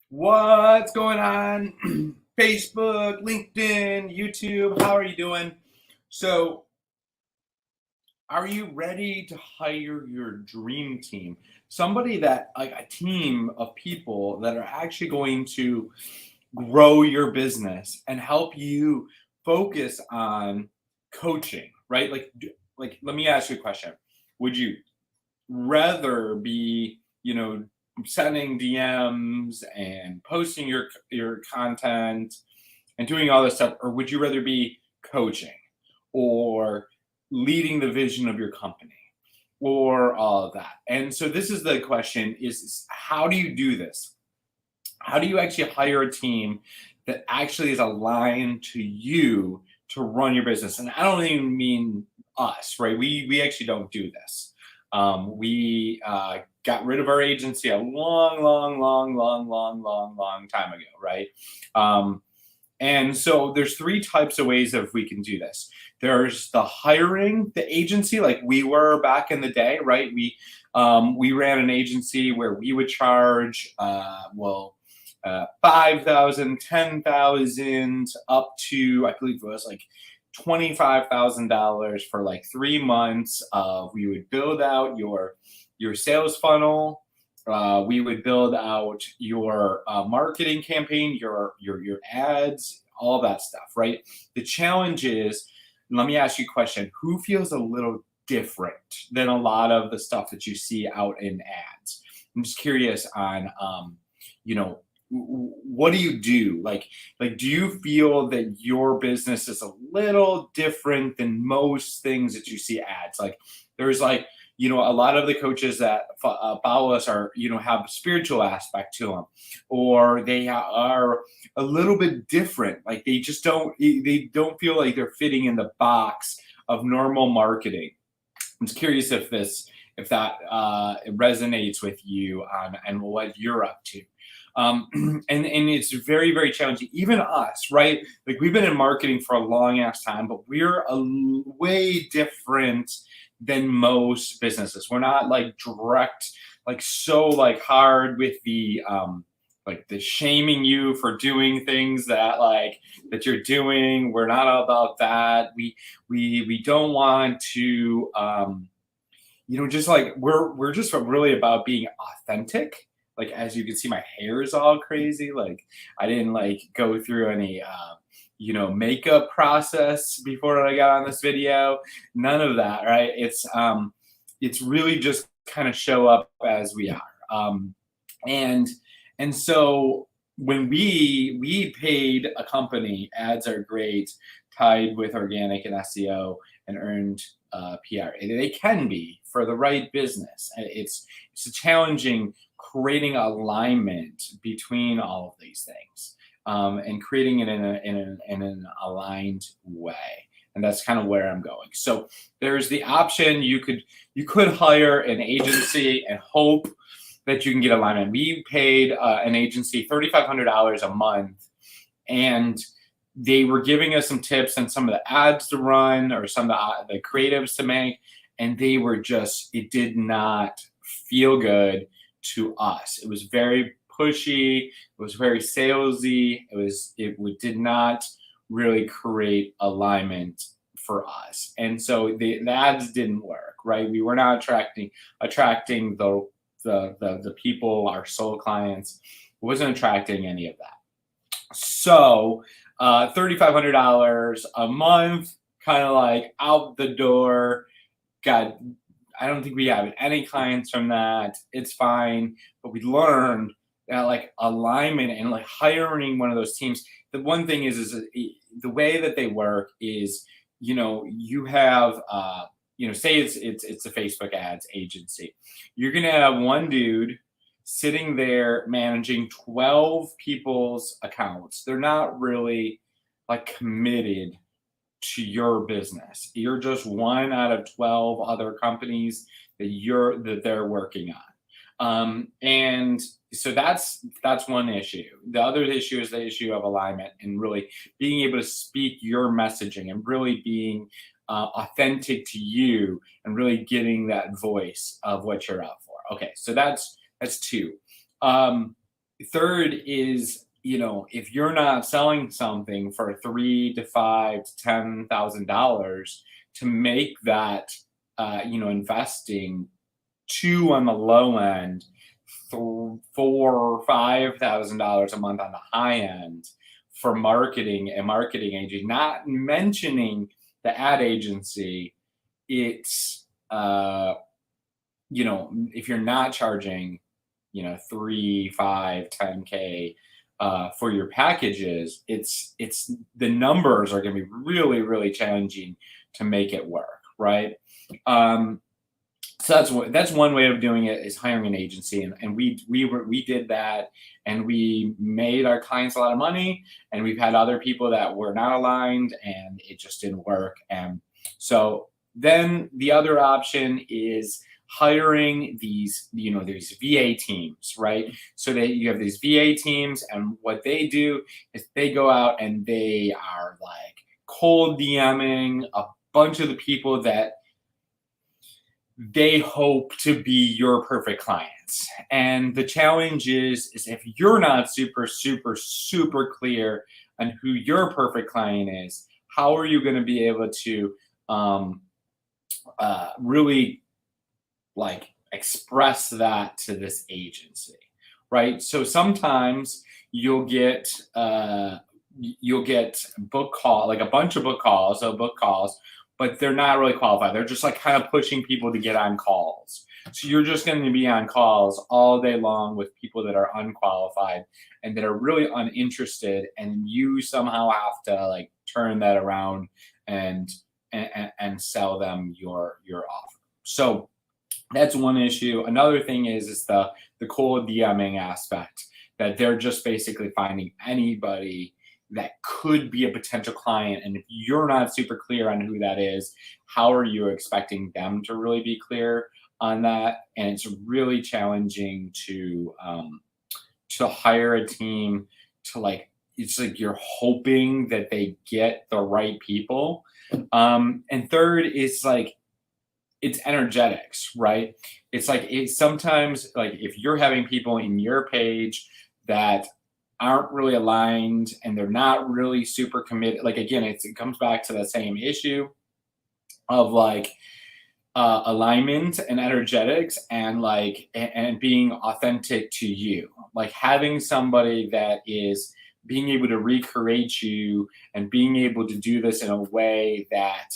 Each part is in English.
What's going on? Facebook, LinkedIn, YouTube, how are you doing? So, are you ready to hire your dream team? Somebody that, like a team of people that are actually going to grow your business and help you focus on coaching, right? Like, let me ask you a question. Would you rather be, sending DMs and posting your content and doing all this stuff, or would you rather be coaching or leading the vision of your company or all of that? And so this is the question: is how do you do this? How do you actually hire a team that actually is aligned to you to run your business? And I don't even mean us, right? We actually don't do this. We got rid of our agency a long time ago, right? Um, and so there's three types of ways of we can do this. There's the hiring the agency, like we were back in the day, right? We ran an agency where we would charge 5,000, 10,000, up to I believe it was like $25,000 for like 3 months. We would build out your sales funnel. We would build out your marketing campaign, your ads, all that stuff, right? The challenge is, let me ask you a question: who feels a little different than a lot of the stuff that you see out in ads? I'm just curious on, you know, what do you do? Like, do you feel that your business is a little different than most things that you see ads? Like, there's like, a lot of the coaches that follow us are, have a spiritual aspect to them, or they are a little bit different. Like they don't feel like they're fitting in the box of normal marketing. I'm just curious if that it resonates with you on and what you're up to. And it's very, very challenging. Even us, right? Like we've been in marketing for a long ass time, but we're way different than most businesses. We're not like direct, like so like hard with the shaming you for doing things that you're doing. We're not all about that. We don't want to just like we're just really about being authentic. Like, as you can see, my hair is all crazy. Like, I didn't like go through any makeup process before I got on this video. None of that, right? It's really just kind of show up as we are. And and so when we paid a company, ads are great, tied with organic and SEO and earned PR. They can be for the right business. It's a challenging creating alignment between all of these things, and creating it in an aligned way. And that's kind of where I'm going. So there's the option you could hire an agency and hope that you can get alignment. We paid an agency $3,500 a month, and they were giving us some tips on some of the ads to run or some of the creatives to make, and they were just, it did not feel good to us. It was very pushy. It was very salesy. Did not really create alignment for us, and so the ads didn't work. Right, we were not attracting the people, our soul clients. Wasn't attracting any of that. So $3,500 a month, kind of like out the door. Got I don't think we have any clients from that. It's fine, but we learned that like alignment and like hiring one of those teams. The one thing is the way that they work is, you have say it's a Facebook ads agency. You're gonna have one dude sitting there managing 12 people's accounts. They're not really like committed to your business. You're just one out of 12 other companies that they're working on. And so that's one issue. The other issue is the issue of alignment and really being able to speak your messaging and really being authentic to you and really getting that voice of what you're out for. Okay, so that's two. Um, third is, if you're not selling something for $3 to $5 to $10,000, to make that, investing two on the low end, $4 or $5,000 a month on the high end for marketing and marketing agency, not mentioning the ad agency. It's if you're not charging, 3, 5, 10K for your packages, it's the numbers are going to be really, really challenging to make it work, right? So that's one way of doing it, is hiring an agency, and we did that, and we made our clients a lot of money, and we've had other people that were not aligned, and it just didn't work. And so then the other option is hiring these VA teams, right? So you have these VA teams, and what they do is they go out and they are like cold DMing a bunch of the people that they hope to be your perfect clients. And the challenge is if you're not super, super, super clear on who your perfect client is, how are you going to be able to really like express that to this agency, right? So sometimes you'll get book call, like a bunch of book calls, but they're not really qualified. They're just like kind of pushing people to get on calls. So you're just going to be on calls all day long with people that are unqualified and that are really uninterested, and you somehow have to like turn that around and sell them your offer. So that's one issue. Another thing is the cold DMing aspect, that they're just basically finding anybody that could be a potential client. And if you're not super clear on who that is, how are you expecting them to really be clear on that? And it's really challenging to hire a team to it's like you're hoping that they get the right people. And third is it's energetics, right? It's sometimes like if you're having people in your page that aren't really aligned and they're not really super committed, like again, it comes back to the same issue of alignment and energetics and being authentic to you, like having somebody that is being able to recreate you and being able to do this in a way that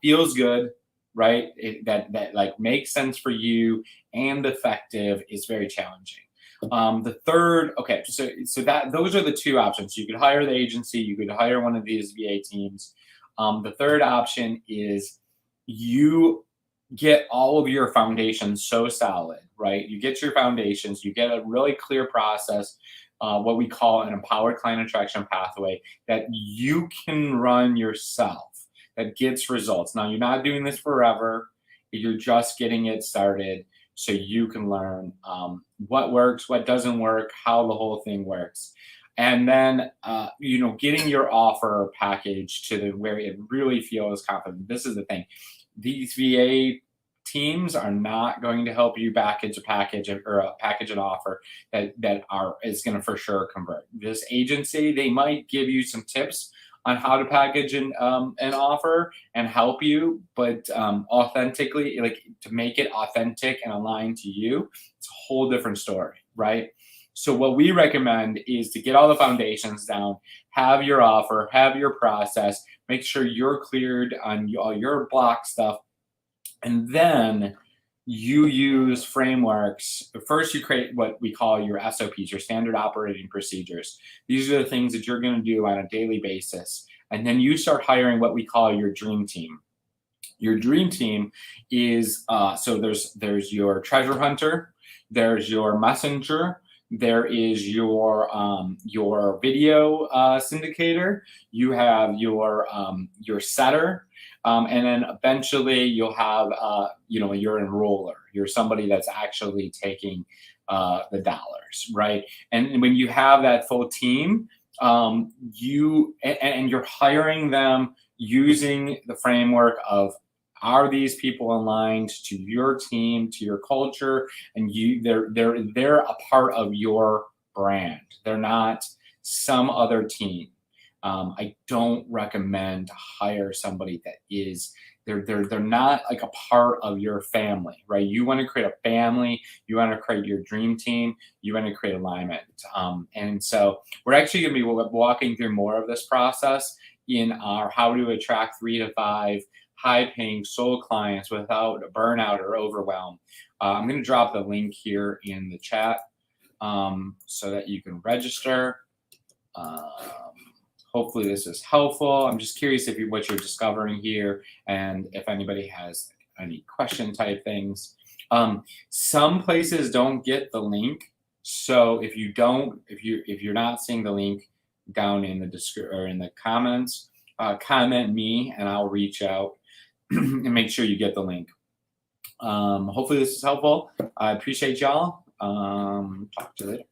feels good, right? That like makes sense for you and effective is very challenging. The third, okay, so that those are the two options. You could hire the agency, you could hire one of these VA teams. The third option is you get all of your foundations so solid, right? You get your foundations, you get a really clear process, what we call an empowered client attraction pathway that you can run yourself, that gets results. Now, you're not doing this forever. You're just getting it started so you can learn what works, what doesn't work, how the whole thing works. And then, getting your offer package to where it really feels confident. This is the thing. These VA teams are not going to help you package an offer that is going to for sure convert. This agency, they might give you some tips on how to package an offer and help you, but authentically, like to make it authentic and aligned to you, it's a whole different story, right? So what we recommend is to get all the foundations down, have your offer, have your process, make sure you're cleared on all your block stuff, and then you use frameworks. First, you create what we call your SOPs, your standard operating procedures. These are the things that you're going to do on a daily basis. And then you start hiring what we call your dream team. Your dream team is, so there's your treasure hunter, there's your messenger, there is your video syndicator, you have your setter, and then eventually you'll have your enroller. You're somebody that's actually taking the dollars, right? And when you have that full team, you're hiring them using the framework of, are these people aligned to your team, to your culture, and they're a part of your brand. They're not some other team. I don't recommend to hire somebody that is they're not like a part of your family, right? You want to create a family. You want to create your dream team. You want to create alignment. And so we're actually going to be walking through more of this process in our how to attract 3 to 5 high-paying soul clients without burnout or overwhelm. I'm going to drop the link here in the chat so that you can register. Hopefully this is helpful. I'm just curious if what you're discovering here and if anybody has any question type things. Some places don't get the link. So if you're not seeing the link down in the description or in the comments, comment me and I'll reach out and make sure you get the link. Hopefully this is helpful. I appreciate y'all. Talk to you later.